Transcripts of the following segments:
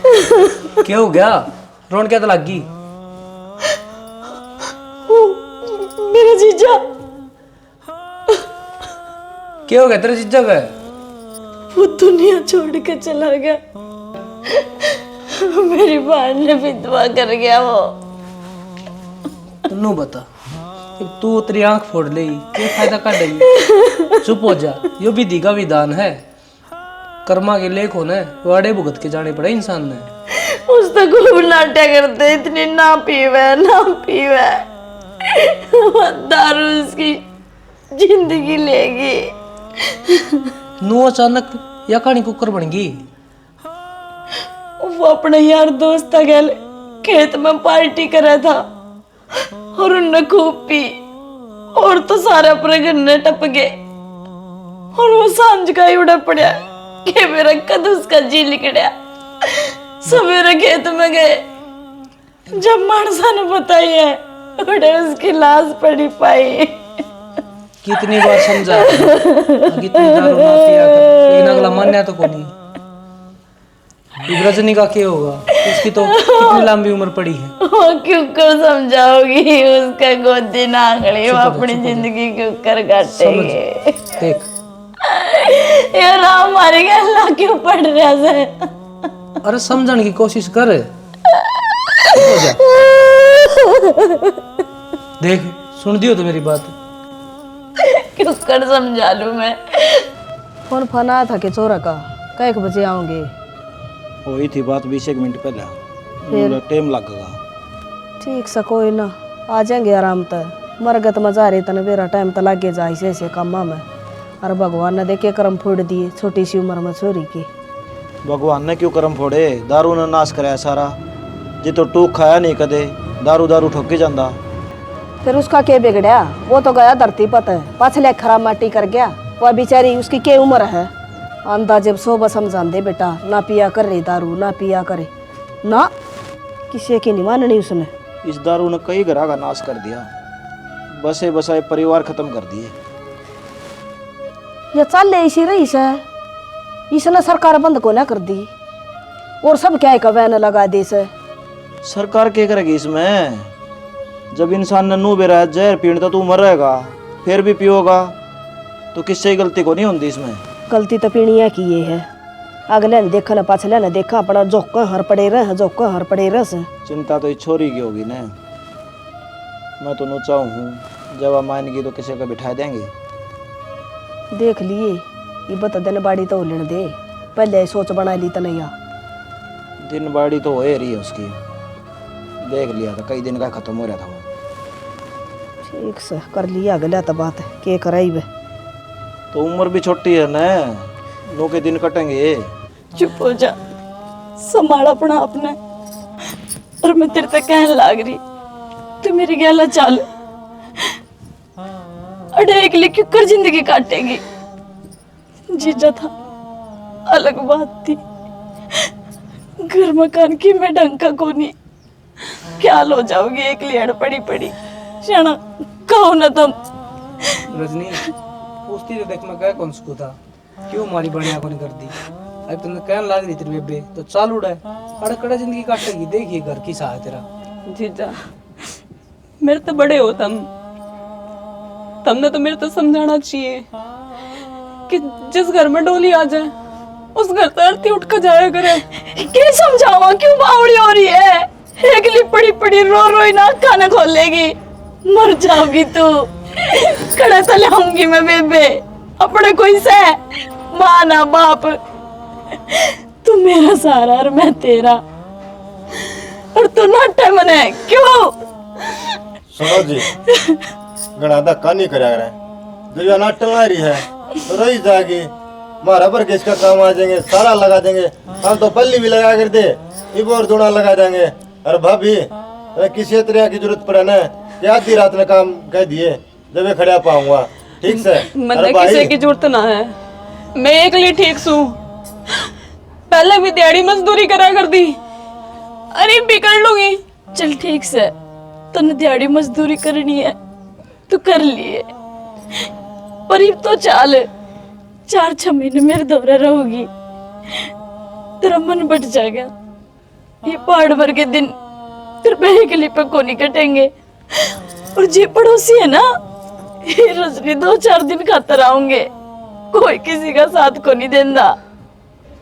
क्या हो गया? रोन क्या तो लगी? मेरा जीजा। क्या हो गया तेरे जीजा का? वो दुनिया छोड़ के चला गया। मेरी बहन ने विधवा कर गया वो। तन्नू बता, जब तू तेरी आंख फोड़ ले क्या फायदा कर रही? चुप हो जा, यो विधि का विधान है। कर्मा के लेख होने वाड़े भुगत के जाने पड़े इंसान ने। उस तक खूब नाट्य करते, इतनी ना पीवे दारू उसकी जिंदगी लेगी। नू अचानक या कहानी कुकर बन गई? वो अपने यार दोस्त गल खेत में पार्टी करा था और उनने खूब पी और तो सारे अपने घर ने टप गए और वो सांझ का ही उड़ा पड़ा कि मेरा कद उसका जी लिकड़ा। सवेरे खेत में गए, जब मानसा ने बताई है उड़े उसकी लाश पड़ी पाई। कितनी बार समझा कितनी दारू ना पिया कर, लेकिन अगला मान्या तो कोनी। रजनी का क्या होगा? उसकी तो कितनी लंबी उम्र पड़ी है। क्यों कर समझाओगी? उसका गोदी नांगली वो अपनी जिंदगी क्यों कर काटेंगे? देख यार हमारी गल्ला क्यों पड़ रहा है? अरे समझने की कोशिश कर। हो जा। देख सुन दियो तो मेरी बात। क्यों कर समझा लूं मैं? फोन फोन आया था कि चोरा का कई बजे आओगे? हुई थी बात 20 मिनट पहले, फिर? टाइम लगेगा। ठीक सा कोई ना, आ जाएंगे आराम तक। मरगत मजा रही तने बेरा टाइम तो लगे जा ऐसे कामा में। अरे भगवान ने देखे कर्म फोड़ दिए छोटी सी उम्र में छोरी की। भगवान ने क्यों कर्म फोड़े? दारू ने नाश कराया सारा। जी तो टूक खाया नहीं कदे, दारू दारू ठोकी जांदा। फिर उसका क्या बिगड़या? वो तो गया धरती पत है, पाछले खराब माटी कर गया। वह बेचारी उसकी क्या उम्र है? आंदा जब सोबा समझाते बेटा ना पिया कर रही दारू, ना पिया करे ना, किसी की नहीं माननी उसने। इस दारू ने कई घरों का नाश कर दिया, बसे बसाए परिवार खत्म कर दिए। ये चल ऐसी रही है, इसने सरकार बंद को ना कर दी और सब क्या का बैन लगा दी से। सरकार क्या करेगी इसमें? जब इंसान ने नू बेरा जहर पीने तो तू मर रहेगा, फिर भी पियोगा तो किससे गलती को नहीं होती इसमें। गलती तो पीणिया की ये है, अगले ने देखा ना पाछले ने देखा, अपना जोक हर पड़े रह, जोक हर पड़े रह से। चिंता तो इस छोरी की होगी ना। मैं तो नूचा हूँ, जब हम आएंगी तो किसी को बिठा देंगे। देख लिए ये बता दिन बाड़ी तो लेने दे, पहले सोच बना ली तो नहीं। दिन बाड़ी तो हो ही रही है उसकी, देख लिया था कई दिन का खत्म हो रहा था वो। ठीक से कर लिया अगला तो बात है के कराई वे। तो उम्र भी छोटी है ना, नो के दिन कटेंगे। चुप हो जा, संभाल अपना अपने। और मैं तेरे तक कहने लाग रही, तू मेरी गला चल। अरे एक लिए क्यों कर जिंदगी काटेगी? जीजा था अलग बात थी, घर मकान की मैं ढंग का कोनी। क्या हो जाओगी एक लिए पड़ी पड़ी शाना कहो ना तुम। रजनी पूछती तो देख मैं क्या कौन सको था, क्यों हमारी बढ़िया को नहीं कर दी? अब तुमने कहने लग रही तेरी बेबे तो चाल उड़ा है, अड़कड़ा जिंदगी काटेगी। देखिए घर की सा है तेरा। जीजा मेरे तो बड़े हो तुमने तो मेरे तो समझाना चाहिए कि जिस घर में डोली आ जाए उस घर तो अर्थी उठ कर जाया करे। क्या समझावा, क्यों बावड़ी हो रही है? अगली पड़ी पड़ी रो रो ही ना खाना खोलेगी, मर जाओगी तू। खड़ा तो लाऊंगी मैं बेबे अपने कोई से, माँ ना बाप। तू मेरा सहारा और मैं तेरा, और तू नाटे मने क्यों? सुनो जी, घना धक्का नहीं करा रहे, जो नाटक मारी है तो रही जाएगी। मारा पर किसका काम आ जाएंगे, सारा लगा देंगे। हम तो पल्ली भी लगा कर दे, इब और दोना लगा देंगे। अरे भाभी किसी तरह की जरूरत पड़े ना, या आधी रात में काम कह दिए जब मैं खड़ा पाऊंगा। ठीक से मैंने किसी की जरूरत ना है, मैं एक लिए ठीक सू। पहले भी दिहाड़ी मजदूरी करा कर दी, अरे भी कर लूंगी। चल ठीक से, तने दिहाड़ी मजदूरी करनी है तू कर लिए, पर अब तो चाल 4-6 महीने मेरे दौरा रहोगी, तेरा मन बट जाएगा। ये पहाड़ भर के दिन सिर्फ एक लिपक को नहीं कटेंगे। और जे पड़ोसी है ना, ये रजनी 2-4 दिन खातर आऊंगे, कोई किसी का साथ को नहीं देंदा।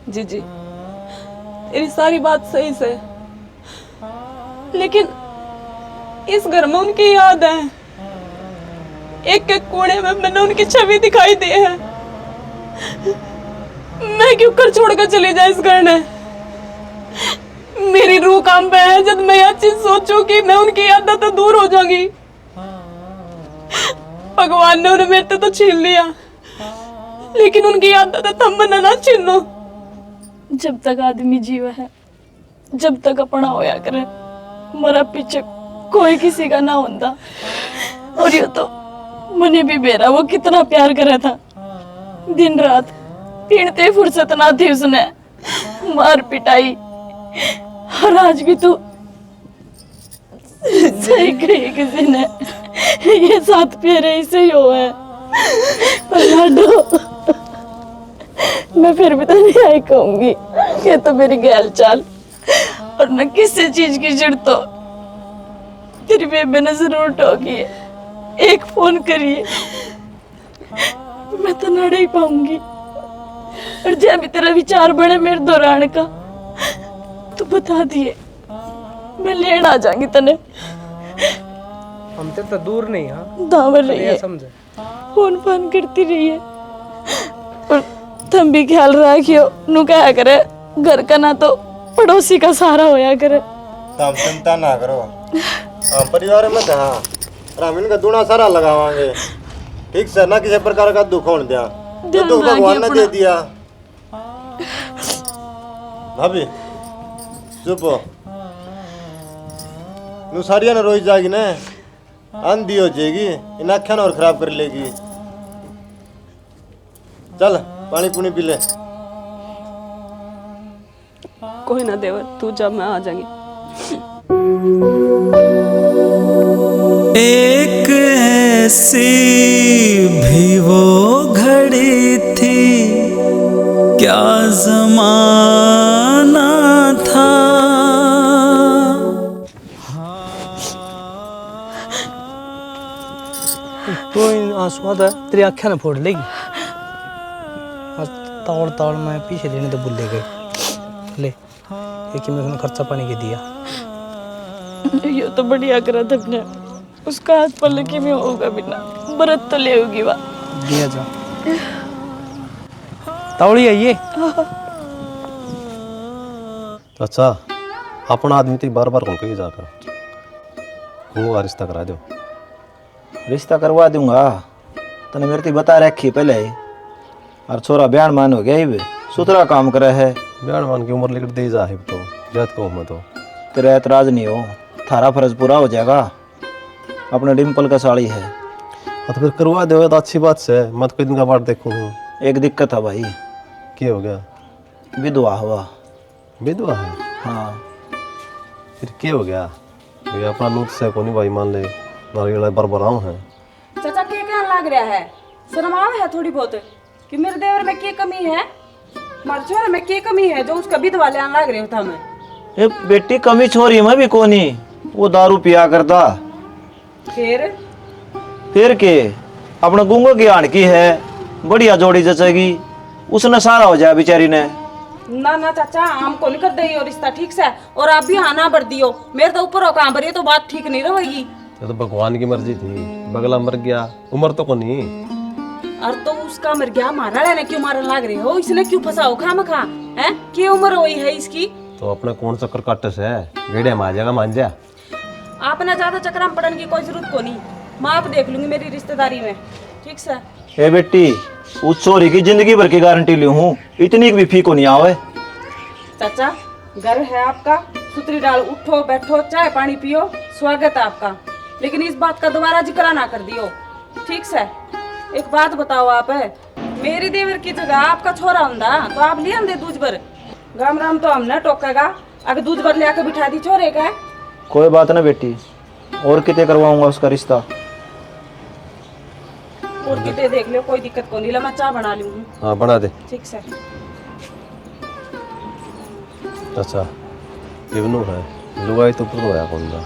जी जी, तेरी सारी बात सही से, लेकिन इस घर में उनकी याद है। एक एक कोने में मैंने उनकी छवि दिखाई दी है। मैं क्यों कर छोड़कर चली जाए इस घर में? मेरी रूह काम पे है जब मैं यह चीज सोचूं कि मैं उनकी यादों से दूर हो जाऊंगी। भगवान ने उन्हें मेरे से तो छीन लिया, लेकिन उनकी यादों से तुम बना ना छीनो। जब तक आदमी जीव है, जब तक अपना होया करे, मरा पीछे कोई किसी का ना होता। और ये तो मने भी बेरा वो कितना प्यार करा था, दिन रात पीड़ते फुर्सत ना थी उसने, मार पिटाई। और आज भी तू सही कही किसी ने, ये 7 फेरे ही सही हो है। पर लाडो, मैं फिर भी तो नहीं आई कहूंगी, ये तो मेरी गैल चाल। और न किसी चीज की जरूरत हो, तेरी बेबे ने जरूर टोकी है, एक फोन करिए, मैं तो नड़ ही पाऊंगी। और जब भी तेरा विचार बने मेरे दौरान का, तो बता दिए, मैं लेने आ जाऊंगी तने। हम तो दूर नहीं, हाँ दावर रहिए, समझे, फोन फान करती रहिए। और तुम भी ख्याल रखियो, नु क्या करे, घर का ना तो पड़ोसी का सहारा होया करे। तुम चिंता ना करो, हम परिवार में थे, हाँ, और हम इनका दूना सारा लगावांगे। ठीक से, ना किसी प्रकार का दुख होने दिया, जो दुख भगवान ने दे दिया। भाभी चुप हो, नु सारिया ने रोई जाएगी ना, आंधी हो जाएगी, इन आख्या और खराब कर लेगी। चल पानी पुनी पी ले। कोई ना देवर, तू जब मैं आ जाऊंगी। एक ऐसी भी वो घड़ी थी, क्या जमाना था। तो इन आंसुओं का तेरी आँखें ना फोड़ लेगी। ताड़ ताड़ मैं पीछे लेने तो भूल गए। ले, एक ही मैं उसने खर्चा पानी के दिया। ये तो बढ़िया करा था अपने, उसका हाथ पल्ले में होगा बिना बरत तो ले होगी वा। दिया जा, तावड़ी आइए। अच्छा, अपना आदमी तो बार बार कौन कही जाकर वो रिश्ता करा दो। रिश्ता करवा दूंगा, तने मेरे को बता रखी पहले ही। और छोरा बयान मान हो गया ही, सुथरा काम करे है। बयान मान की उम्र लेकर दे जा है तो जात को मैं तो तेरा एतराज नहीं हो, थारा फर्ज पूरा हो जाएगा। अपने डिम्पल का साड़ी है। हाँ तो फिर करवा दो तो अच्छी बात से, मत कोई दिन का बाट देखूँ। एक दिक्कत है भाई। क्या हो गया? विधवा हुआ। विधवा है? हाँ। फिर क्या हो गया? ये अपना नूत से को नहीं भाई, मान ले नारियल बरबराऊ है। चाचा के क्या लग रहा है? शर्म आवे है थोड़ी बहुत कि मेरे देवर में क्या कमी है, मारे छोरे में क्या कमी है जो उसका विधवा लेने लग रहे था। मैं ये बेटी कमी छोरी में भी कोनी, वो दारू पिया करता। फिर के अपने गुंगो की आण की है, बढ़िया जोड़ी जचेगी, उसने सारा हो जाए बेचारी ने। ना ना चाचा, हमको नहीं कर दई और रिश्ता ठीक से, और आप भी आना बढ़ दियो। मेरे तो ऊपर हो काम भरिए तो बात ठीक नहीं रहेगी। तो भगवान की मर्जी थी, बगला मर गया, उम्र तो को नहीं। और तो उसका मर गया, मारा लेने क्यों मारन लग रहे हो? इसने क्यों फंसाओ खाम खा है? क्या उम्र हुई है इसकी? तो अपना कौन चक्कर काटे से गेड़े में आ जाएगा, मान जा। आपने ज्यादा चक्कर में पड़ने की कोई जरूरत को नहीं, मैं आप देख लूंगी मेरी रिश्तेदारी में। ठीक से ए बेटी, उस छोरी की जिंदगी भर की गारंटी ली हूँ, इतनी भी फी को नहीं आवे। चाचा घर है आपका, सुतरी डाल, उठो बैठो, चाय पानी पियो, स्वागत है आपका। लेकिन इस बात का दोबारा जिक्र ना कर दियो, ठीक से? एक बात बताओ आप, है मेरी देवर की जगह आपका छोरा होंदा तो आप ले आंदे दूध भर। गाम राम तो हमने टोकेगा, अगर दूध भर ले आकर बिठा दी छोरे का। कोई बात ना बेटी, और कितने करवाऊंगा उसका रिश्ता। और कितने देख लो, कोई दिक्कत को नहीं, मैं चाय बना लूंगी। हाँ बना दे। ठीक से। अच्छा इवनू है लुगाई तो ऊपर होया कौन दा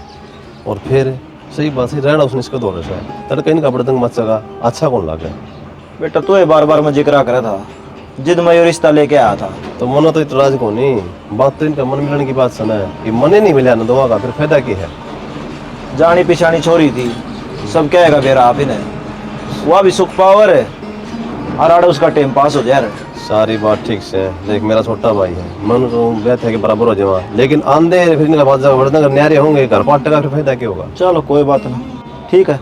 और फिर सही बात है रहना उसने इसका दौरे से तड़के इनका बड़दंग मत सका अच्छा कौन लगे बेटा तो ये बार बार मैं जिक्र करा था जिद में ये रिश्ता लेके आया था। तो मनो तो इतराज को नहीं बात तो इनका मन मिलने की बात सुना है कि मने नहीं मिला ना दोवा का फिर फायदा की है। जानी पिछानी छोरी थी सब कहेगा बेरा आप ही ने वह भी सुख पावर है और आड़ा उसका टाइम पास हो जाए। सारी बात ठीक से है देख मेरा छोटा भाई है मन तो बैठ है कि बराबर हो जावा लेकिन आंधे फिर इनका बात वर्धन न्यारे होंगे घर 5 टका फिर फायदा क्या होगा। चलो कोई बात नहीं ठीक है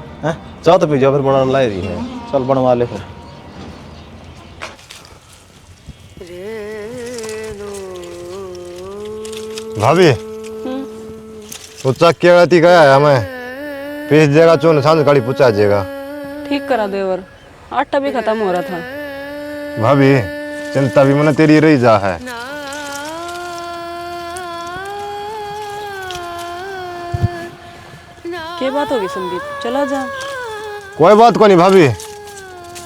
चाह तो पी जाओ फिर बनाने लाई रही है चल बनवा ले फिर। भाभी वो चक्के गति गया है मैं पीस देगा चून सांझ काली पुचा देगा। ठीक करा देवर, आटा भी खत्म हो रहा था। भाभी चिंता भी मन तेरी रही जा है। क्या बात होगी संदीप, चला जा। कोई बात को नहीं भाभी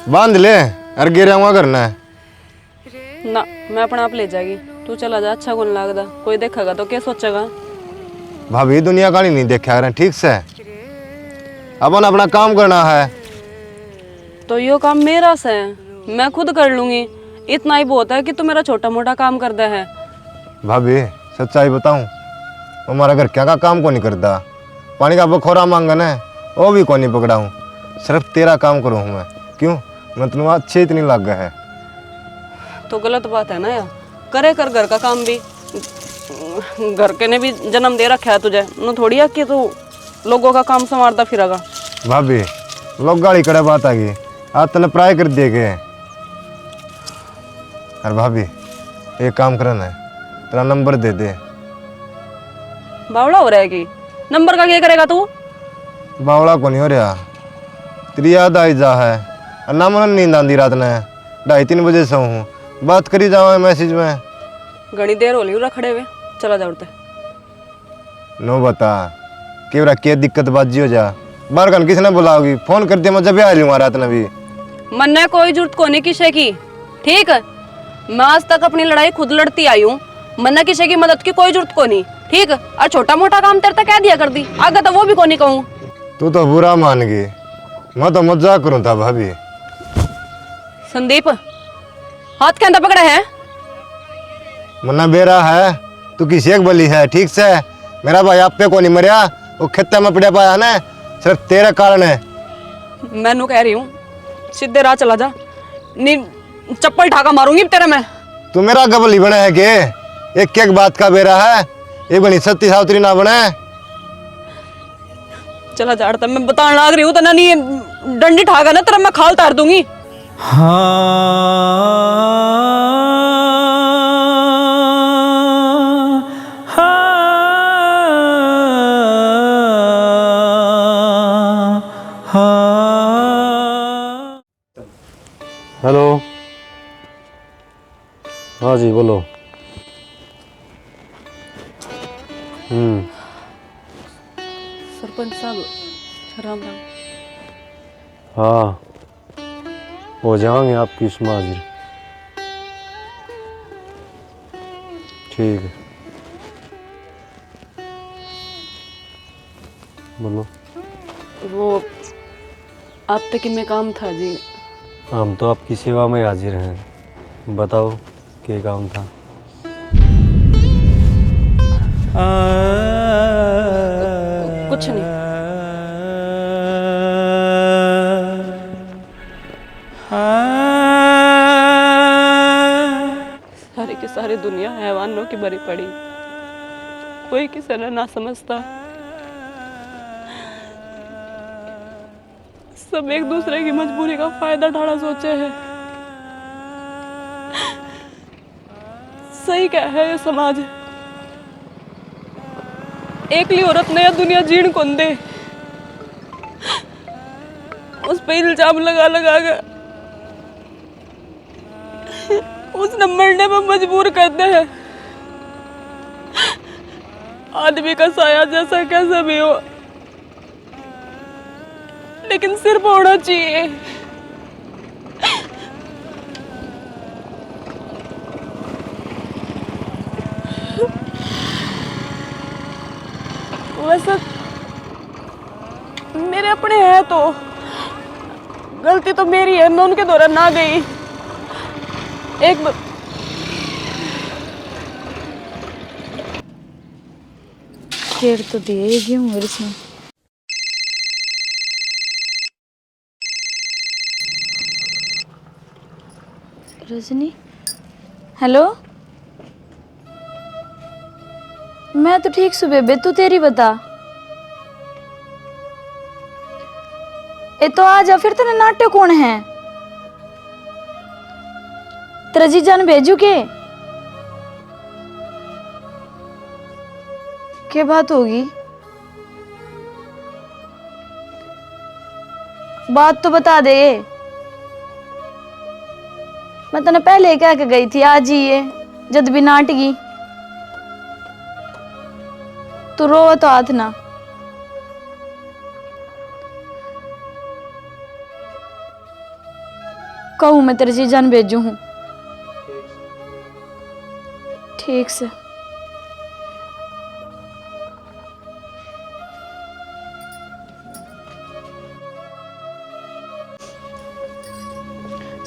बांध ले अर गिर वहाँ करना है ना मैं अपने आप ले जाएगी, तू चला जा। अच्छा कौन लगता, कोई देखेगा तो क्या सोचेगा। भाभी दुनिया का नहीं देखा रहे ठीक से अपन अपना काम करना है। तो यो काम मेरा से है, मैं खुद कर लूंगी। इतना ही बहुत है कि तू मेरा छोटा मोटा काम कर दे है। भाभी सच्चाई बताऊं हमारा घर क्या का काम को नहीं करता, पानी का बखोरा मांगन है वो भी को नहीं पकड़ा हूँ, सिर्फ तेरा काम करूँ मैं। क्यों मैं तुम्हें अच्छे इतनी लग गया है। तो गलत बात है ना यार, करे कर घर का काम भी। घर के ने भी जन्म दे रखा है तुझे, नो थोड़ी है कि तू लोगों का काम संवारता फिरेगा। भाभी लोग गाड़ी कड़े बात आ गई आज तने प्राय कर देगे। अरे भाभी एक काम करना है तेरा नंबर दे दे। बावड़ा हो रहा है कि नंबर का क्या करेगा तू। बावड़ा को नहीं हो रहा तेरी याद आई जा है और ना मन नींद आंदी रात ने 2:30-3 बजे से हूँ बात करी जाओ मैसेज में। घनी देर हो ली खड़े हुए, चला जा उड़ते। नो बता केवरा के दिक्कत बाजी हो जा बार कन किसने बुलाओगी फोन कर दिया मैं जब आ लूँगा रात में भी। मन ने कोई जरूरत को नहीं किसी की, ठीक है। मैं आज तक अपनी लड़ाई खुद लड़ती आई हूँ, मन ने किसी की मदद की कोई जरूरत को नहीं, ठीक है। और छोटा मोटा काम तेरे तक कह दिया कर दी, आगे तो वो भी को नहीं कहूँ। तू तो बुरा मान गई, मैं तो मजाक करूँ था भाभी। संदीप हाथ के अंदर पकड़ा है। मन्ना बेरा है तू किसी एक बली है ठीक से। मेरा भाई आप पे को नहीं मरिया, वो खेते में पड़े पाया ना सिर्फ तेरे कारण है। मैनू कह रही हूँ सीधे राह चला जा, नी चप्पल ठाका मारूंगी तेरे में। तू मेरा गबली बना है के एक एक बात का बेरा है, ये बनी सत्ती सावत्री ना बने। चला जाड़ता मैं बताने लग रही हूँ तो ना नहीं डंडी ठाका ना तेरा मैं खाल तार दूंगी। हेलो हाँ जी बोलो। सरपंच साहब राम राम। हाँ हो जाएंगे आपकी इसमें हाजिर। ठीक है बोलो। वो आप तक में काम था जी। हम तो आपकी सेवा में हाजिर हैं, बताओ क्या काम था। कुछ नहीं। सारी की सारी दुनिया हैवानों की भरी पड़ी, कोई किसी ने ना समझता। सब एक दूसरे की मजबूरी का फायदा उठाना सोचे है। सही क्या है ये समाज, एकली औरत ने यह दुनिया जीण कौन दे, उस पे इल्जाम लगा लगा कर उसने मरने में मजबूर करते हैं। आदमी का साया जैसा कैसा भी हो, लेकिन सिर्फ होना चाहिए। वैसे मेरे अपने हैं तो गलती तो मेरी है, मैं उनके दौरान ना गई। खेर तो दिए गेहूं और इसमें रजनी। हेलो, मैं तो ठीक हूँ बेबे, तू तेरी बता। ए तो आ जा फिर, तेरे नाट्य कौन है? तेरा जीजान भेजू के बात होगी? बात तो बता दे। मैं तने पहले कह के गई थी आज ही ये, जद भी नाटगी तू रो तो हाथ ना। कहूँ मैं तेरे जीजान भेजू हूँ। ठीक से।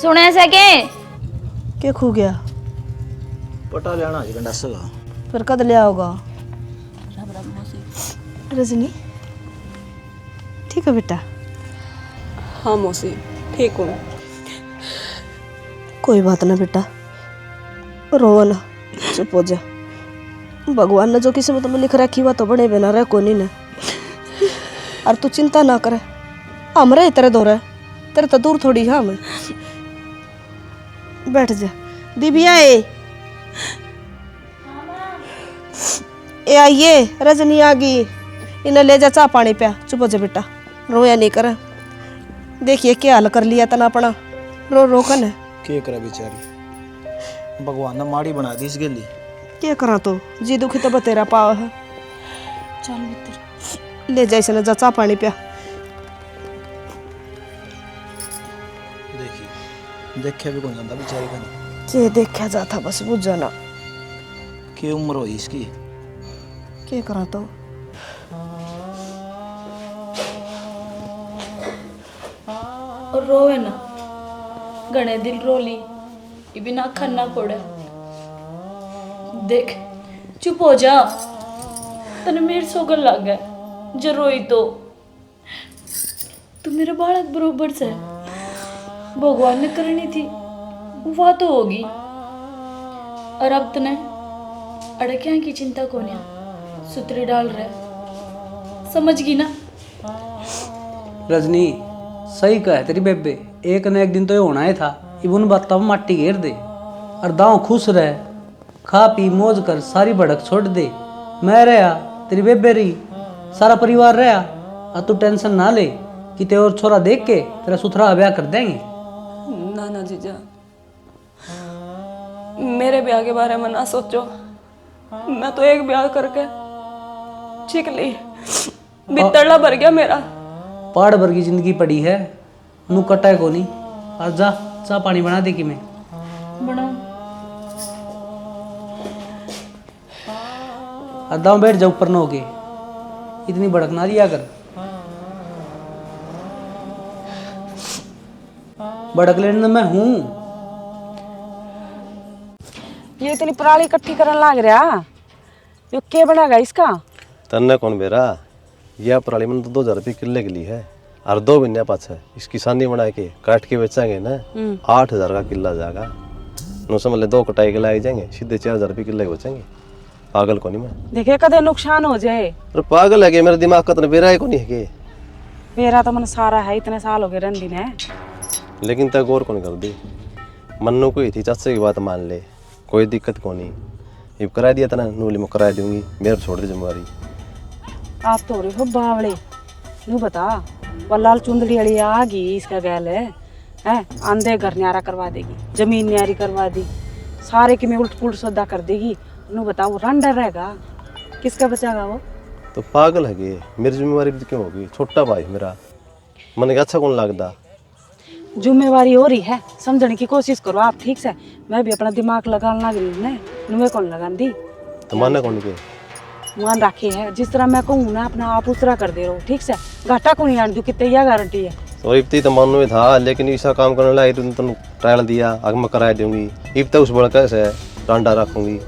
सुने ऐसा के खू गया? पटा लेना जी गंडा सगा। फिर कद लिया होगा? रजनी ठीक है बेटा? हाँ मौसी ठीक हूँ। कोई बात ना बेटा, रो ना, चुप हो जा। भगवान ने जो किस्मत में लिख रखी हुआ तो बने बिना रह कोनी ने। और तू चिंता ना करे, हम रहे तेरे दो रहे, तेरे तो दूर थोड़ी है हमें। बैठ जा दिव्या। ए आइए, रजनी आ गई, इन्हें ले जा चाह पानी पिया। चुप हो जा बेटा, रोया नहीं कर। देखिए क्या हाल कर लिया तना अपना, रो रो कन है। के करा बेचारी, भगवान ने माड़ी बना दी इस गली। क्या करा तो जी दुखी तो बतेरा पाव है। चल मित्र, ले जा इसे, जा चाह पानी पिया। देखिए देखे भी कौन जाता बेचारी का। के देखा जाता बस बुझ जाना। के उम्र हुई इसकी? क्या करा तो और रोवे ना, गणे दिल रोली ये बिना खन्ना पड़े। देख चुप हो जा, तने मेरे सोगल लग गए जो रोई तो। तू मेरे बालक बरोबर से, भगवान ने करनी थी वह तो होगी। और अब तने अड़किया की चिंता कोनिया सुतरी डाल रहे, समझ गई ना? रजनी सही कहे तेरी बेबे, एक न एक दिन तो ये होना ही था। इवन बातों में माटी घेर दे और दांव खुश रहे, खा पी मौज कर, सारी भड़क छोड़ दे। मैं रहा, तेरी बेबे रही, सारा परिवार रहा। और तू टेंशन ना ले कि ते और छोरा देख के तेरा सुथरा ब्याह कर देंगे। ना ना जीजा, मेरे ब्याह के बारे में ना सोचो। मैं तो एक ब्याह करके चिकली बितरला भर गया मेरा। पहाड़ भर की जिंदगी पड़ी है, नू कटा को नहीं। आज जा चाह पानी बना दे कि मैं बनाओ। अद्दा बैठ जा, ऊपर न होके इतनी भड़क ना दिया कर। भड़क लेने मैं हूँ। ये इतनी पराली इकट्ठी करने लग रहा, यो क्या बनाएगा इसका? तन्ने कौन बेरा, यह पराली मन तो 2000 रुपये किले के लिए है। और 2 महीने पाछे इसकी सानी बना के काट के बेचेंगे ना, 8000 का किला जाएगा। नो समझ ले 2 कटाई के लाए जाएंगे, सीधे 4000 रुपये किले के बेचेंगे। पागल को नहीं मैं। देखे कदे नुकसान हो जाए। अरे पागल है कि मेरे दिमाग का तो बेरा है को नहीं है कि। मेरा तो मन सारा है, इतने साल हो गए रंदी ने। लेकिन तक गौर कौन कर दी, मन्नू को ही थी चाचे की बात मान ले, कोई दिक्कत को नहीं। ये करा दिया था ना, नूली में करा दूंगी, मेरे छोड़ दे जिम्मेवारी। आप तो हो रहे हो बावड़े। नू बता, वो लाल चुंदड़ी वाली आ गई इसका गैल है, आंधे घर न्यारा करवा देगी, जमीन न्यारी करवा दी, सारे की में उल्ट पुलट सौदा कर देगी। नू बता वो रंडर रहेगा, किसका बचागा वो? तो पागल है कि मेरी जिम्मेवारी भी क्यों होगी? छोटा भाई मेरा, मन अच्छा कौन लगता। जिम्मेवारी हो रही है, समझने की कोशिश करो आप ठीक से। मैं भी अपना दिमाग लगाने लग रही हूँ, नुए कौन लगान दी। तो माने कौन के? मान रखे है, जिस तरह मैं कहूँ ना अपना आप उस तरह कर दे रहो, ठीक से। घाटा को नहीं आने दूँ, कितने यह गारंटी है। और इब्ती तो मानू में था, लेकिन ऐसा काम करने लगा तुम ट्रायल दिया, आगे मैं करा दूंगी। इब तो उस बड़ा कैसे डांडा रखूंगी।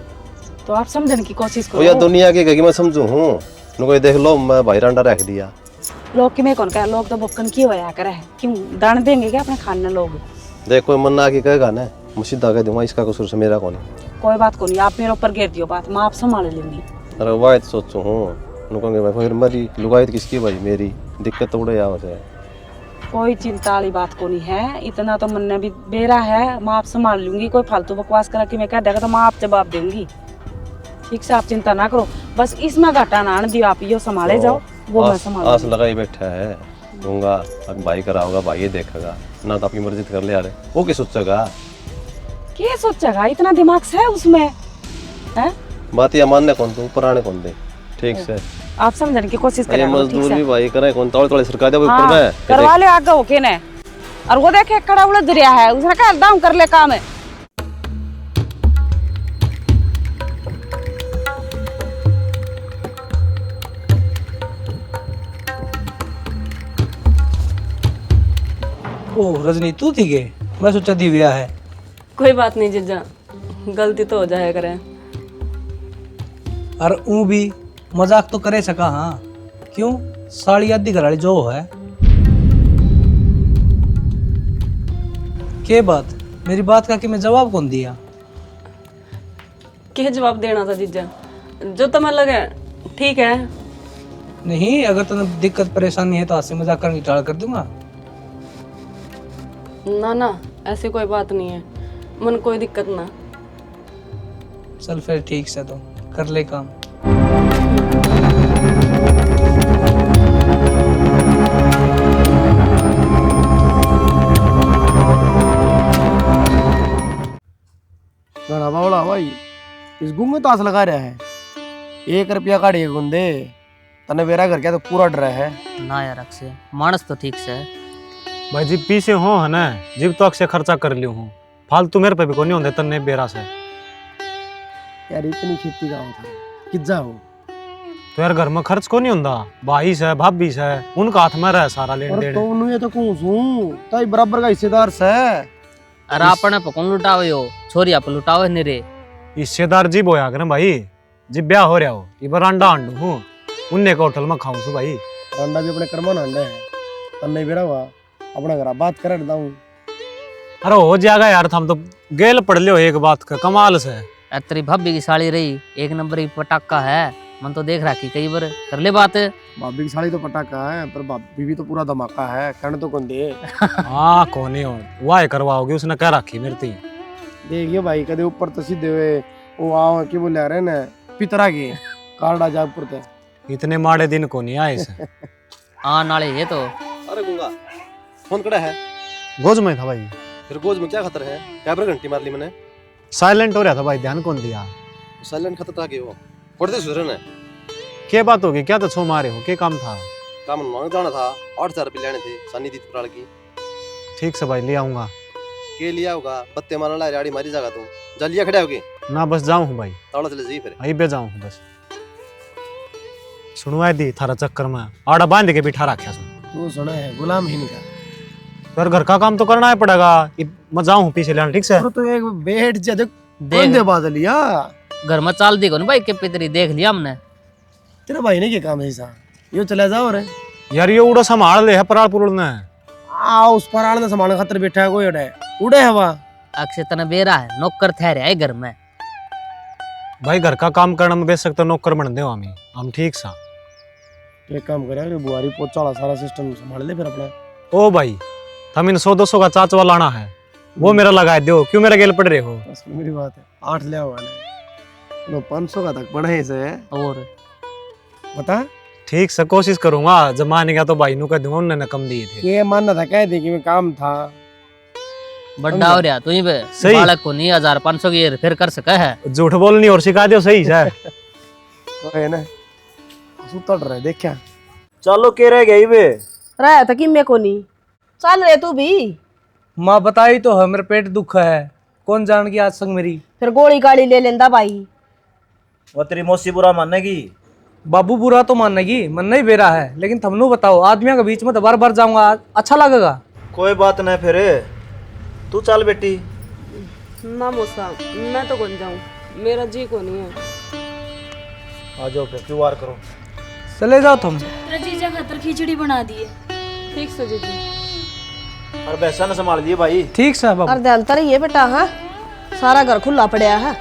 तो आप समझने की कोशिश वो या करो। दुनिया के कहीं मैं समझू हूँ, नुको देख लो मैं भाई डांडा रख दिया। लोग कि मैं कौन कह, लोग तो बुक्कन की होया करे है, क्यों दान देंगे क्या अपने खाने लोग। देखो मन ना की कहेगा ना, मैं सीधा कह दूंगा इसका कसूर से मेरा कौन है। कोई बात को नहीं, आप मेरे ऊपर घेर दियो बात, मैं आप संभाल लूंगी। अरे वाह तो सोचू हूँ, नुकोंगे भाई फिर मेरी लुगाई किसकी भाई, मेरी दिक्कत तो उड़े आओ से। कोई चिंता वाली बात को नहीं है, इतना तो मन ने भी बेरा है, मैं आप संभाल लूंगी। कोई फालतू बकवास करा कि मैं कह देगा तो मैं आप जवाब दूंगी, ठीक से। आप चिंता ना करो, बस इसमें घाटा ना आने दियो, आप यो संभाले जाओ, वो मैं संभाल। आस लगाई बैठा है दूंगा, अब भाई कराऊंगा, भाई ये देखेगा ना, तो अपनी मर्जी कर ले। अरे वो क्या सोचेगा, क्या सोचेगा, इतना दिमाग से है उसमें है। बात ये मानने कौन तू, पुराने कौन दे, ठीक से। आप समझने की कोशिश ये करें, मजदूर भी भाई करे कौन, तौड़ तौड़ सरकार दे ऊपर हाँ, में करवा ले आगे होके ने। और वो देखे कड़ा उलझ रहा है, उसने कहा दाम कर ले काम है। ओह रजनी तू थी के, मैं सोचा दिव्या है। कोई बात नहीं जीजा, गलती तो हो जाया करे। और ऊ भी मजाक तो करे सका। हाँ क्यों, साड़ी आधी घराड़ी जो है। के बात, मेरी बात का कि मैं जवाब कौन दिया। क्या जवाब देना था जीजा, जो तुम्हें लगे ठीक है। नहीं, अगर तुम्हें दिक्कत परेशानी है तो आज से मजाक करनी टाल कर दूंगा। ना ना, ऐसी कोई बात नहीं है, मन कोई दिक्कत ना। चल फिर ठीक से, तो कर ले काम। घना बावड़ा भाई, इस गुंगे तास लगा रहा है। 1 रुपया का डेग गुंदे तने बेरा घर क्या तो पूरा डरा है ना यार। अक्षय मानस तो ठीक से है भाई, जिब पीछे हो है ना, जिब तो अक्षय खर्चा कर लियो हूँ, फालतू मेरे पे भी कोई नहीं होते तन्ने बेरा से। यार इतनी खेती का होता कित जाओ तो यार घर में खर्च को नहीं होता, भाई से भाभी से उनका हाथ में रह सारा लेन और देन। तो उन्हें तो कहूं सू ताई बराबर का हिस्सेदार से। अरे आपने पकौन लुटाओ यो, छोरी आप लुटाओ नहीं रे। हिस्सेदार जिब होया करे भाई, जिब ब्याह हो रहा हो इबर अंडा अंडू हूँ, उन्ने का होटल में खाऊं सु भाई। अंडा भी अपने कर्मा अंडा है, तन्ने बेरा हुआ अपना घर बात कर दाऊं। अरे हो जाएगा यार, हम तो गेल पढ़ लियो एक बात का कमाल से। तेरी भाभी की साड़ी रही एक नंबर की पटाखा है, मन तो देख रखी कई बार। कर ले बात। भाभी की साड़ी तो पटाखा है, पर भाभी भी तो पूरा धमाका है, कर्ण तो कौन दे। हाँ कौन ही हो, वाह करवाओगे उसने कह रखी मेरी थी। देखिए भाई कदे ऊपर तो सीधे हुए वो आओ कि बोले रहे ना पितरा के कार्डा जा ऊपर ते इतने माड़े दिन को नहीं आए से। हाँ नाले ये तो। अरे गुंगा फोन कड़ा है, गोज में था भाई। फिर गोज में क्या खतर है, क्या पर घंटी मार ली मैंने। साइलेंट हो रहा था भाई, ध्यान कौन दिया। साइलेंट खतर था कि वो पढ़ते सुधरे ने। क्या बात होगी, क्या तो छो मारे हो, क्या काम था। काम मांग जाना था, 8,000 रुपये लेने थे सनी दी प्राण की। ठीक से भाई ले आऊंगा। के लिया होगा, पत्ते मारना ला राड़ी मारी जागा तुम जलिया खड़े होगे ना, बस जाऊं हूँ भाई, तावड़ा चले जी फिर आई बे जाऊं हूँ बस। सुनवाई दी थारा चक्कर में आड़ा बांध के बिठा रखा सुन। वो सुना है गुलाम ही नहीं का। पर घर का काम तो करना ही पड़ेगा, मैं जाऊं हूँ पीछे लेना, ठीक से। तो एक बैठ जा देख देख बादल लिया घर में चाल दी कौन भाई के पितरी देख लिया हमने। तेरा भाई ने क्या काम है ऐसा, यो चला जाओ रे यार ये उड़ा संभाल ले है पराल पुरुल ने। आ उस पर आने संभालने खातिर बैठा है कोई उड़े हवा। अक्षय तने बेरा है, नौकर ठहरे है घर में। भाई घर का काम करने में बेशक तो नौकर बन दे हम ठीक सा। एक काम करे बुआरी पोचा वाला सारा सिस्टम संभाल ले फिर अपना। ओ भाई हम इन 100-200 का चाचवा लाना है, वो मेरा लगा दो, क्यों मेरा गेल पड़ रहे हो। बस मेरी बात है 8 ले हुआ ने 500 का तक बढ़े से और बता। ठीक से कोशिश करूंगा, जब मानेगा तो भाई नु कह दूंगा, उन्होंने कम दिए थे। ये मानना था कह दे कि मैं काम था बड़ा हो रहा तू ही बे। सही। बालक को नहीं 1500 की फिर कर सका है। झूठ बोलनी और सिखा दियो सही से। तो है ना सुतड़ रहे देख क्या चलो के रह गई बे रहा था कि मैं को नहीं चल रहे तू भी। माँ बताई तो है, मेरा पेट दुख है, कौन जान की आज संग मेरी। फिर गोली गाड़ी ले लेंदा भाई। वो तेरी मौसी बुरा मानेगी, बाबू बुरा तो मानेगी, मन नहीं बेरा है, लेकिन तुमने बताओ आदमियों के बीच में तो बार बार जाऊंगा, अच्छा लगेगा? कोई बात नहीं, फिर तू चल बेटी। ना मौसा, मैं तो कौन जाऊं, मेरा जी को नहीं है। आ जाओ फिर, क्यों वार करो। चले जाओ तुम। जीजा खातर खिचड़ी बना दी है। ठीक से जीजी। और वैसा न संभाल लिए भाई। ठीक से बाबू। और ध्यान तर ये बेटा, हाँ सारा घर खुला पड़ा है।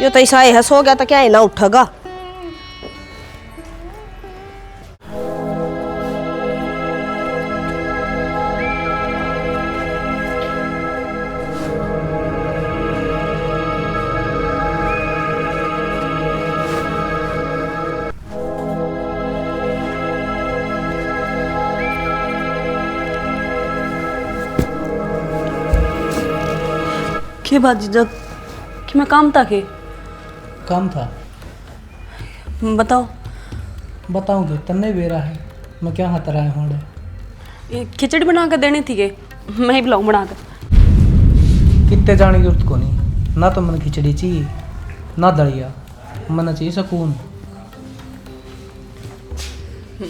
ये तो ऐसा है, सो गया तो क्या ही ना उठेगा। के बात जीजा कि मैं काम था के? काम था? बताओ। बताऊंगी, तन्ने बेरा है, मैं क्या हाथ रहा हूँ। ये खिचड़ी बना कर देनी थी के, मैं ही बुलाऊं बना कर। कितने जाने की जरूरत को नहीं, ना तो मन खिचड़ी चाहिए ना दलिया, मन चाहिए सुकून।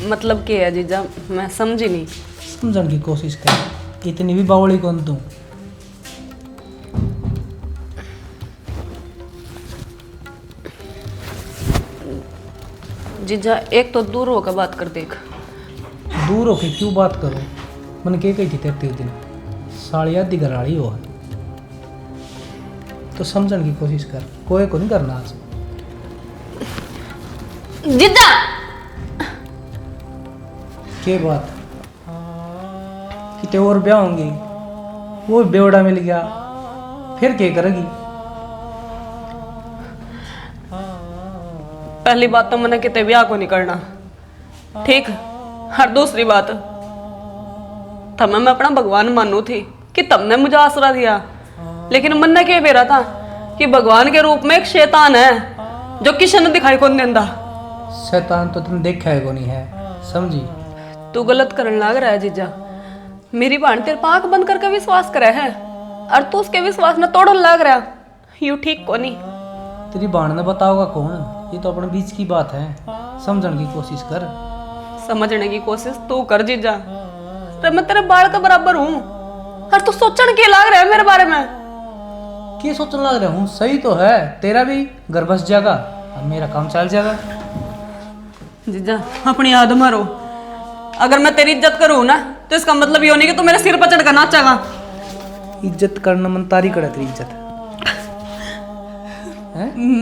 मतलब क्या है जीजा, मैं समझी नहीं। समझने की कोशिश कर, इतनी भी बावड़ी कौन तू। जीजा एक तो दूर होकर बात कर देख। दूर होके क्यों बात करो, मन के कही थी तेरे दिन साड़ी आधी घराड़ी हो है, तो समझने की कोशिश कर, कोई को नहीं करना आज। जीजा के बात कितने और ब्याह होंगी, वो बेवड़ा मिल गया, फिर क्या करेगी? पहली बात तो मैंने कितने ब्याह को नहीं करना, ठीक। हर दूसरी बात तब मैं अपना भगवान मानू थी कि तुमने मुझे आसरा दिया, लेकिन मन ने क्या बेरा था कि भगवान के रूप में एक शैतान है जो किसी ने दिखाई कौन देंदा। शैतान तो तुम देखा है को नहीं है, समझी? तू गलत करने लग रहा है जीजा। मेरी बहन तेरे पर आंख बंद करके विश्वास करे है और तू उसके विश्वास न तोड़न लग रहा, यू ठीक को नहीं। तेरी बहन ने बताओगा कौन, ये तो अपने बीच की बात है, समझने की कोशिश कर। समझने की कोशिश तू कर जीजा, तो मैं तेरे बाल का बराबर हूँ और तू सोचने के लग रहा है मेरे बारे में। क्या सोचने लग रहा हूँ? सही तो है, तेरा भी घर बस जाएगा और मेरा काम चल जाएगा। जीजा अपनी याद मारो, अगर मैं तेरी इज्जत करूँ ना तो इसका मतलब ये नहीं कि तू मेरे सिर पर चढ़ कर नाचेगा। इज्जत करना मन तारी करे, तेरी इज्जत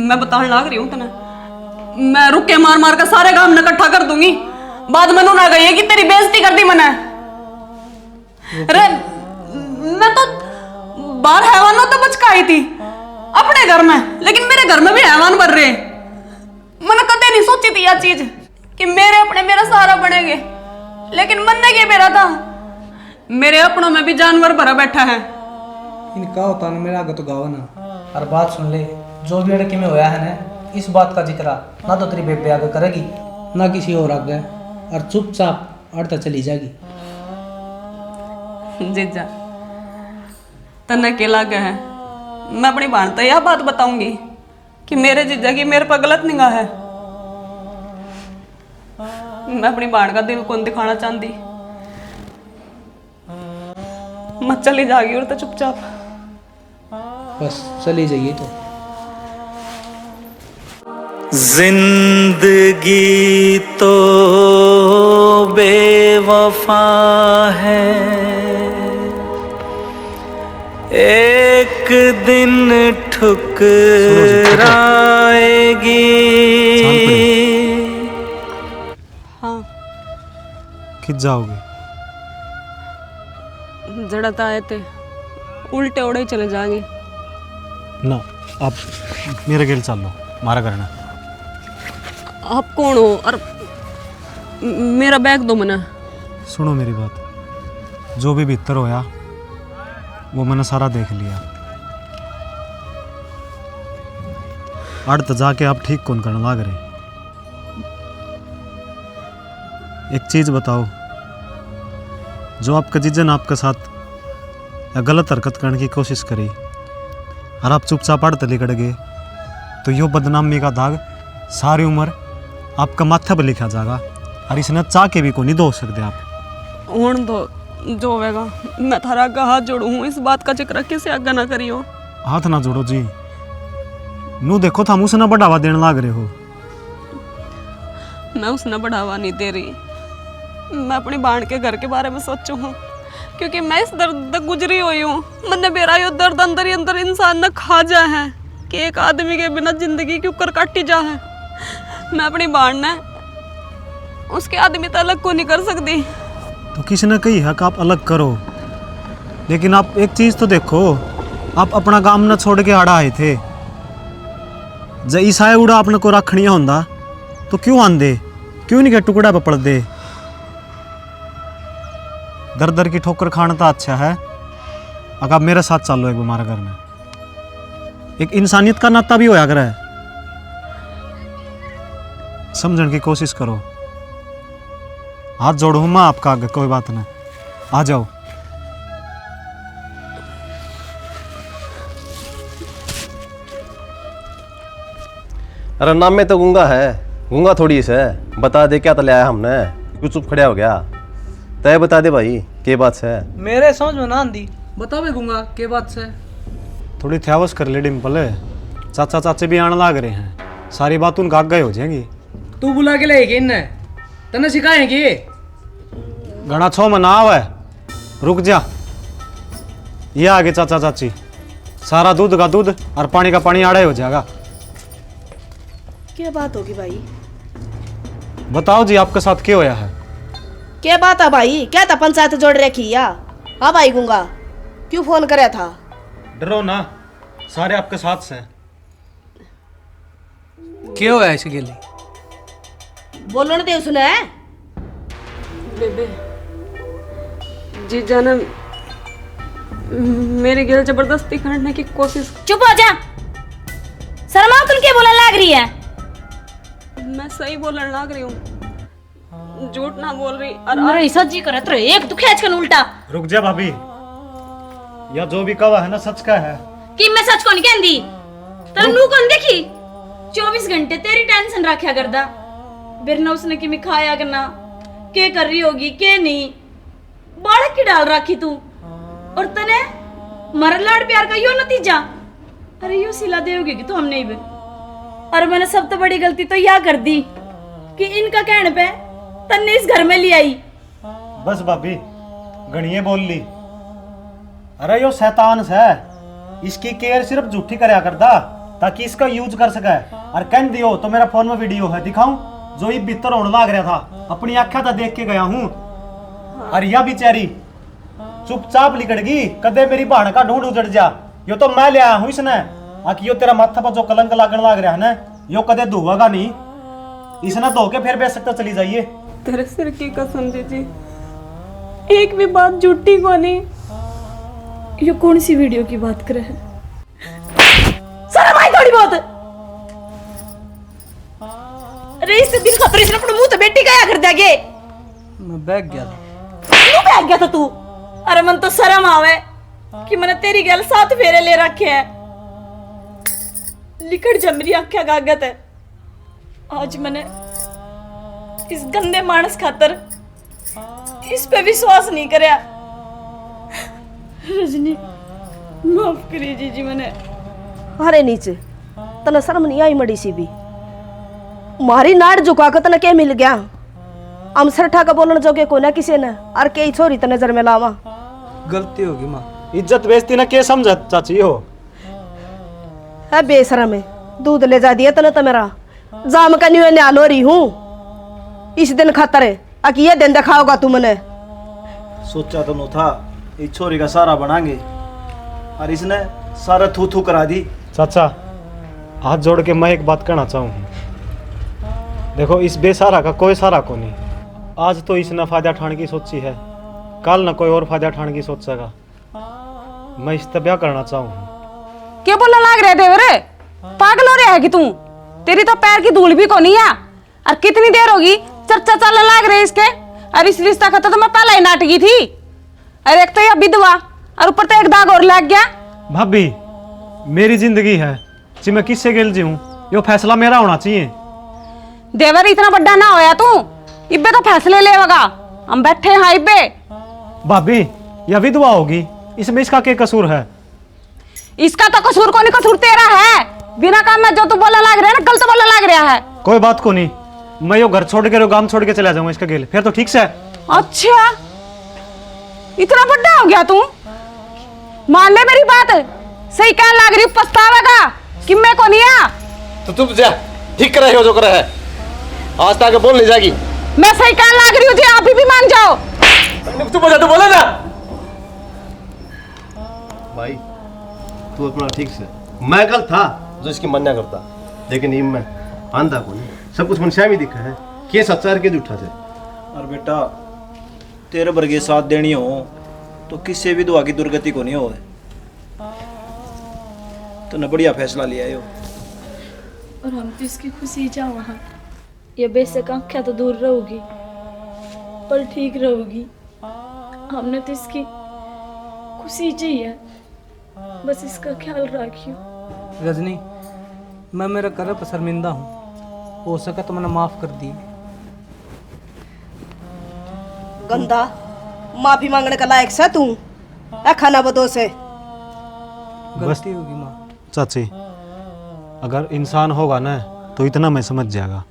मैं बताने लग रही हूँ तने, मैं रुके मार मार कर सारे काम न इकट्ठा कर दूंगी, बाद में ना गई कि तेरी बेइज्जती कर दी मैंने। अरे मैं तो बाहर हैवानों तो बच के आई थी अपने घर में, लेकिन मेरे घर में भी हैवान बढ़ रहे। मैंने कदे नहीं सोची थी यह चीज कि मेरे अपने मेरा सहारा बनेंगे, लेकिन मन ने क्या मेरा था, मेरे अपनों में भी जानवर भरा बैठा है। इनका होता ना मेरा आगे तो गावा ना, और बात सुन ले, जो भी लड़के में होया है ना, इस बात का जिक्र ना तो तेरी बेबे आगे करेगी ना किसी और आगे, और चुपचाप अड़ता चली जाएगी। जीजा तन्ने के लागे है, मैं अपनी बहन तो यह बात बताऊंगी कि मेरे जीजा की मेरे पर गलत निगाह है। मैं अपनी बहन का दिल कौन दिखाना चाहती, मत चली जागी और तो चुपचाप बस चली जाइए तो। जिंदगी तो बेवफा है, एक दिन ठुकराएगी। हाँ खिंच जाओगे? जड़ता आए थे उल्टे उड़े ही चले जाएंगे ना, आप मेरे गेल चल लो, मारा करना। आप कौन हो और मेरा बैग दो मना। सुनो मेरी बात, जो भी भीतर होया वो मैंने सारा देख लिया, अर्थ जाके आप ठीक कौन करने लाग रहे। एक चीज बताओ, जो आपका जीजन आपके साथ या गलत हरकत करने की कोशिश करी और आप चुपचाप अड़ते लिकड़ गए, तो यो बदनामी का दाग सारी उम्र आपका माथा पर लिखा जाएगा और इसने चाह के भी को नहीं दो सकते आप। हुण तो जो होगा मैं थारा आगे हाथ जोड़ू हूँ, इस बात का जिक्र किसी आगे ना करियो। हाथ ना जोड़ो जी, नू देखो था उसने बढ़ावा देने लाग रहे हो। मैं उसने बढ़ावा नहीं दे रही, मैं अपनी बाण के घर के बारे में सोचू हूँ, क्योंकि मैं इस दर्द तक गुजरी हुई हूँ। मैंने मेरा यो दर्द अंदर ही अंदर इंसान न खा जा है कि एक आदमी के बिना जिंदगी क्यों कर काटी जा है। मैं अपनी बाण ने उसके आदमी तो अलग को नहीं कर सकती। तो किसी ने कही है कि आप अलग करो, लेकिन आप एक चीज तो देखो, आप अपना काम न छोड़ के आड़ा आए थे। जब ईसाई उड़ा आपने को रखनी होंदा तो क्यों आंदे, क्यों नहीं के टुकड़ा पे पड़ दे। दर दर की ठोकर खाना तो अच्छा है। अगर आप मेरे साथ चलो एक हमारे घर में, एक इंसानियत का नाता भी होया करे, समझने की कोशिश करो। हाथ जोड़ू मैं आपका आगे, कोई बात नहीं, आ जाओ। अरे नाम में तो गूंगा है, गूंगा थोड़ी से बता दे क्या तो ले आया हमने, क्यों चुप खड़ा हो गया। तय बता दे भाई के बात है। मेरे समझ में ना आंदी, बतावे गूंगा के बात से। थोड़ी थ्यावस कर ले डिम्पल, चाचा चाचे भी आने लाग रहे हैं, सारी बात उनका आगे हो जाएंगी। तू बुला के लाएगी इन्हें, तने सिखाएंगी। घना छो मना आवे, रुक जा। ये आगे चाचा चाची, सारा दूध का दूध और पानी का पानी आड़े हो जाएगा। क्या बात होगी भाई? बताओ जी आपके साथ क्या होया है? क्या बात है भाई? क्या था पंचायत जोड़ रखी या? हाँ भाई गूंगा, क्यों फोन करे था? डरो ना, सारे आपके साथ से। क्या होया इस गेली? बोलो ना दे उसने। बेबे जीजा ने मेरी गिल जबरदस्ती करने की कोशिश। चुप हो जा, शर्मा तुम क्या बोलने लग रही है? मैं सही बोलने लग रही हूँ, झूठ ना बोल रही। अरे ऐसा जी करे तो एक तू खेच कर उल्टा। रुक जा भाभी, या जो भी कहा है ना सच का है। कि मैं सच कौन कहंदी? तेरे नू कौन देखी? 24 घंटे तेरी टेंशन रखा करदा, बिरना उसने कि खाया करना, के कर रही होगी के नहीं, बालक की डाल रखी तू। और तने मर लाड़ प्यार का यो नतीजा। अरे यो सिला देगी कि तू हम नहीं बे। और मैंने सब तो बड़ी गलती तो यह कर दी कि इनका कहने पे तन्ने इस घर में ले आई। बस भाभी गणिये बोल ली। अरे यो शैतान है, इसकी केयर सिर्फ झूठी करया करदा ताकि इसका यूज कर सके। और कह दियो तो मेरा फोन में वीडियो है, दिखाऊं जो ये भीतर होने लग रहा था, अपनी आंखें तो देख के गया हूं। और यह बेचारी चुपचाप लिकड़गी, कदे मेरी बहन का ढूंढ उजड़ जा। यो तो मैं ले आया हूं इसने, आकि यो तेरा माथा पर जो कलंक लागण लग रहा है ना, यो कदे धोगा नहीं। इसने धो के फिर बेच सकता चली जाइए। तेरे सिर की कसम दीजी, एक भी बात झूठी को नहीं। ये कौन सी वीडियो की बात कर रहे हैं? शर्म आई थोड़ी बहुत। अरे इस दिन खतर इसने अपने मुंह तो बेटी का कर दिया गे। मैं बैग गया था। क्यों बैठ गया था तू? अरे मन तो शर्म आवे कि मैंने तेरी गल 7 फेरे ले रखे हैं। लिकड़ जमरी आख्या गागत है। आज मैंने इस गंदे मानस खातर इस पे विश्वास नहीं करया। रजनी माफ करिए जीजी मैंने। अरे नीचे तने शर्म नहीं आई मड़ी सी भी? मारी नाड़ झुका के तने क्या मिल गया? हम सरठा का बोलने जोगे को ना किसी ने, और के छोरी त नजर में लावा। गलती होगी माँ। इज्जत बेइज्जती ना के समझ चाची हो? है बेशरम है, दूध ले जा दिया तने तो मेरा जाम का न्यू न्याल हो रही हूँ इस दिन खातर है। आकि ये दिन दिखाओगा तू मने। सोचा तो नो था इस छोरी का सारा बनाएंगे, और इसने सारा थू थू करा दी। चाचा हाथ जोड़ के मैं एक बात कहना चाहूँ। देखो इस बेसहारा का कोई सहारा को नहीं। आज तो इसने फायदा ठान की सोची है, कल न कोई और फायदा ठान की सोचेगा। मैं इस ब्याह करना चाहूँ। क्या बोलने लग रहे देवरे? पागल हो रहा है कि तू? तेरी तो पैर की धूल भी को नहीं है। और कितनी देर होगी चर्चा चलने लग रहे इसके। और इस रिश्ता खत्म तो मैं पहले ही नाटकी थी। अरे एक तो यह विधवा और ऊपर तो एक दाग और लग गया। भाभी मेरी जिंदगी है जी, मैं किससे गिल जी हूँ, यो फैसला मेरा होना चाहिए। देवर इतना बड़ा ना होया तू, इब्बे तो फैसले लेगा। हम बैठे हैं इब्बे। भाभी यह विधवा होगी, इसमें इसका क्या कसूर है? इसका तो कसूर को नहीं, कसूर तेरा है। बिना काम में जो तू बोला लग रहा है ना, गलत बोला लग रहा है। कोई बात को नहीं, मैं यो घर छोड़ के गांव छोड़ के चला जाऊंगा इसका गेल, फिर तो ठीक से है। अच्छा, इतना बड़ा हो गया तू? मान ले मेरी बात, सही कहने लग रही, पछतावेगा कि मैं को नहीं आ। तो तुम जा ठीक कर रहे हो जो कर रहा है, आज तक बोल नहीं जाएगी। मैं सही कहने लग रही हूँ जी, आप भी मान जाओ। तुम तो बोले ना भाई, तू अपना ठीक से। मैं कल था जो इसकी मन्या करता, लेकिन ये मैं आंधा को नहीं, सब कुछ मनसा में दिखा है कि सच्चा के झूठा से। और बेटा तेरे वर्गे साथ देनी हो तो किसी भी दुआ की दुर्गति को नहीं हो। तो न बढ़िया फैसला लिया यो। और हम तो इसकी खुशी चाह वहाँ, ये बेशक आँखें तो दूर रहोगी पर ठीक रहोगी। हमने तो इसकी खुशी चाहिए, बस इसका ख्याल रखियो। रजनी, मैं मेरे कर्म पर शर्मिंदा हूँ, हो सके तो मैंने माफ कर दी। गंदा माफी मांगने का लायक से तू खाना बदो से। गलती होगी माँ। चाची अगर इंसान होगा ना तो इतना मैं समझ जाएगा।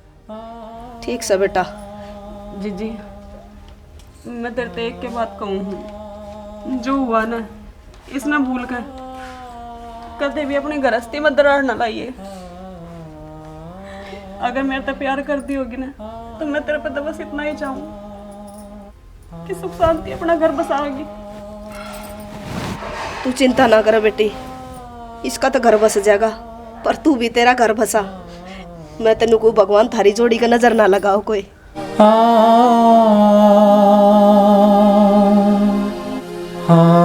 ठीक से बेटा। जीजी, मैं तेरे से एक के बात कहूँ, जो हुआ ना इसने भूल कर कभी भी अपनी गृहस्थी में दरार ना लाइए। अगर मेरे से प्यार करती होगी ना तो मैं तेरे पे तो बस इतना ही चाहूँ कि सुख शांति अपना घर बसाओगी। तू चिंता ना कर बेटी, इसका तो घर बस जाएगा, पर तू भी तेरा घर बसा। मैं तेनू को भगवान थारी जोड़ी का नजर ना लगाओ कोई। हाँ